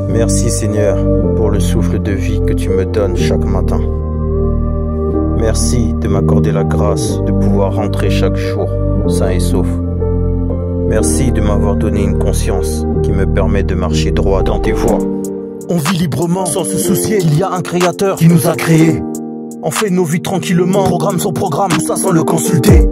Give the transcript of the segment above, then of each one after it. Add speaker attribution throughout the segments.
Speaker 1: Merci Seigneur pour le souffle de vie que tu me donnes chaque matin. Merci de m'accorder la grâce de pouvoir rentrer chaque jour sain et sauf. Merci de m'avoir donné une conscience qui me permet de marcher droit dans tes voies.
Speaker 2: On vit librement sans se soucier qu'il y a un créateur qui nous a créés. On fait nos vies tranquillement, programme sur programme, tout ça sans le consulter.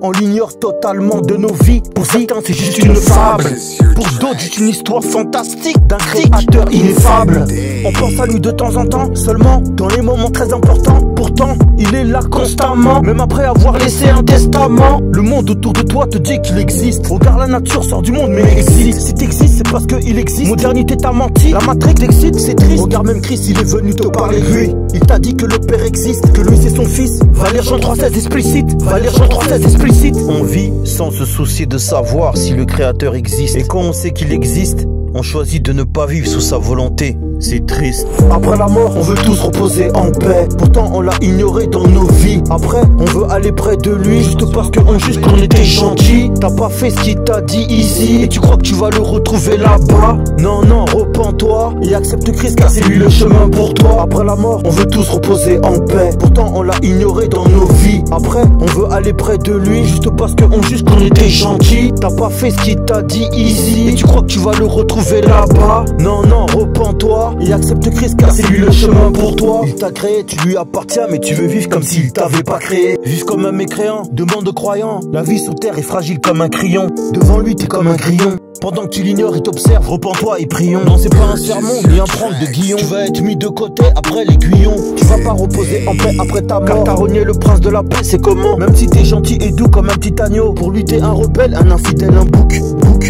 Speaker 2: On l'ignore totalement de nos vies. Pour certains c'est juste une fable, pour d'autres juste une histoire fantastique d'un créateur ineffable. On pense à lui de temps en temps, seulement dans les moments très importants. Pourtant il est là constamment, même après avoir laissé un testament. Le monde autour de toi te dit qu'il existe. Regarde la nature sort du monde mais il existe. Si t'existes c'est parce qu'il existe. Modernité t'a menti, la matrix t'excite, c'est triste. Regarde même Christ il est venu te parler de lui. Il t'a dit que le Père existe, que lui c'est son fils. Va lire Jean 3,16 explicite, va lire Jean 3,16 explicite.
Speaker 1: On vit sans se soucier de savoir si le Créateur existe. Et quand on sait qu'il existe, on choisit de ne pas vivre sous sa volonté. C'est triste.
Speaker 2: Après la mort, on veut tous reposer en paix. Pourtant on l'a ignoré dans nos vies. Après, on veut aller près de lui juste parce qu'on juge qu'on était gentil. T'as pas fait ce qu'il t'a dit ici et tu crois que tu vas le retrouver là-bas. Non, non, repens-toi et accepte Christ car c'est lui le chemin pour toi. Après la mort, on veut tous reposer en paix. Pourtant on l'a ignoré dans nos vies. Après, on veut aller près de lui juste parce qu'on juge qu'on était gentil. T'as pas fait ce qu'il t'a dit ici et tu crois que tu vas le retrouver là-bas. Non, non, repens-toi et accepte Christ car c'est lui le chemin pour toi. Il t'a créé, tu lui appartiens mais tu veux vivre comme s'il t'avait pas créé. Vivre comme un mécréant, demande aux croyants. La vie sous terre est fragile comme un crayon. Devant lui t'es comme un grillon. Pendant que tu l'ignores, il t'observe, repens-toi et prions. Non, c'est pas un sermon, ni un prank de Guillon. Tu vas être mis de côté après l'aiguillon. Tu vas pas reposer en paix après ta mort. Car t'as renié le prince de la paix, c'est comment? Même si t'es gentil et doux comme un petit agneau, pour lui t'es un rebelle, un infidèle, un bouc.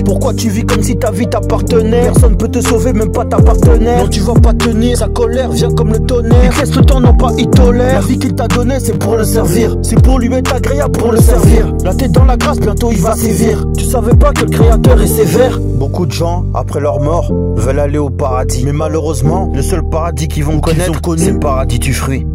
Speaker 2: Pourquoi tu vis comme si ta vie t'appartenait? Personne peut te sauver, même pas ta partenaire. Non, tu vas pas tenir, sa colère vient comme le tonnerre. Il te laisse le temps, non pas il tolère. La vie qu'il t'a donnée, c'est pour le servir. C'est pour lui être agréable, pour le servir. La tête dans la grâce, bientôt il va sévir. Tu savais pas que le créateur est sévère?
Speaker 1: Beaucoup de gens, après leur mort, veulent aller au paradis. Mais malheureusement, le seul paradis qu'ils vont connaître, c'est le paradis du fruit.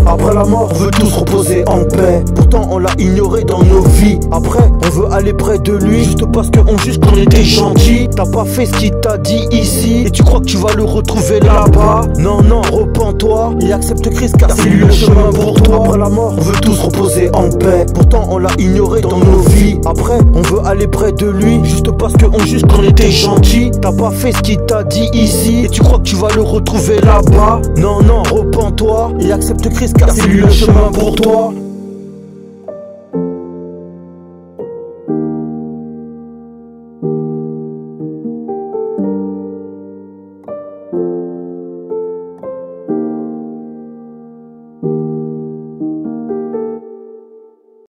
Speaker 2: Après la mort, on veut tous reposer en paix. Pourtant on l'a ignoré dans nos vies. Après, on veut aller près de lui juste parce qu'on juge qu'on était gentil. T'as pas fait ce qu'il t'a dit ici et tu crois que tu vas le retrouver là-bas. Non, non, repens-toi et accepte Christ car c'est lui le chemin pour toi. Après la mort, on veut tous reposer en paix. Pourtant on l'a ignoré dans nos vies. Après, on veut aller près de lui juste parce qu'on juge qu'on était gentil. T'as pas fait ce qu'il t'a dit ici et tu crois que tu vas le retrouver là-bas. Non, non, repens-toi et accepte Christ car c'est lui le chemin pour toi.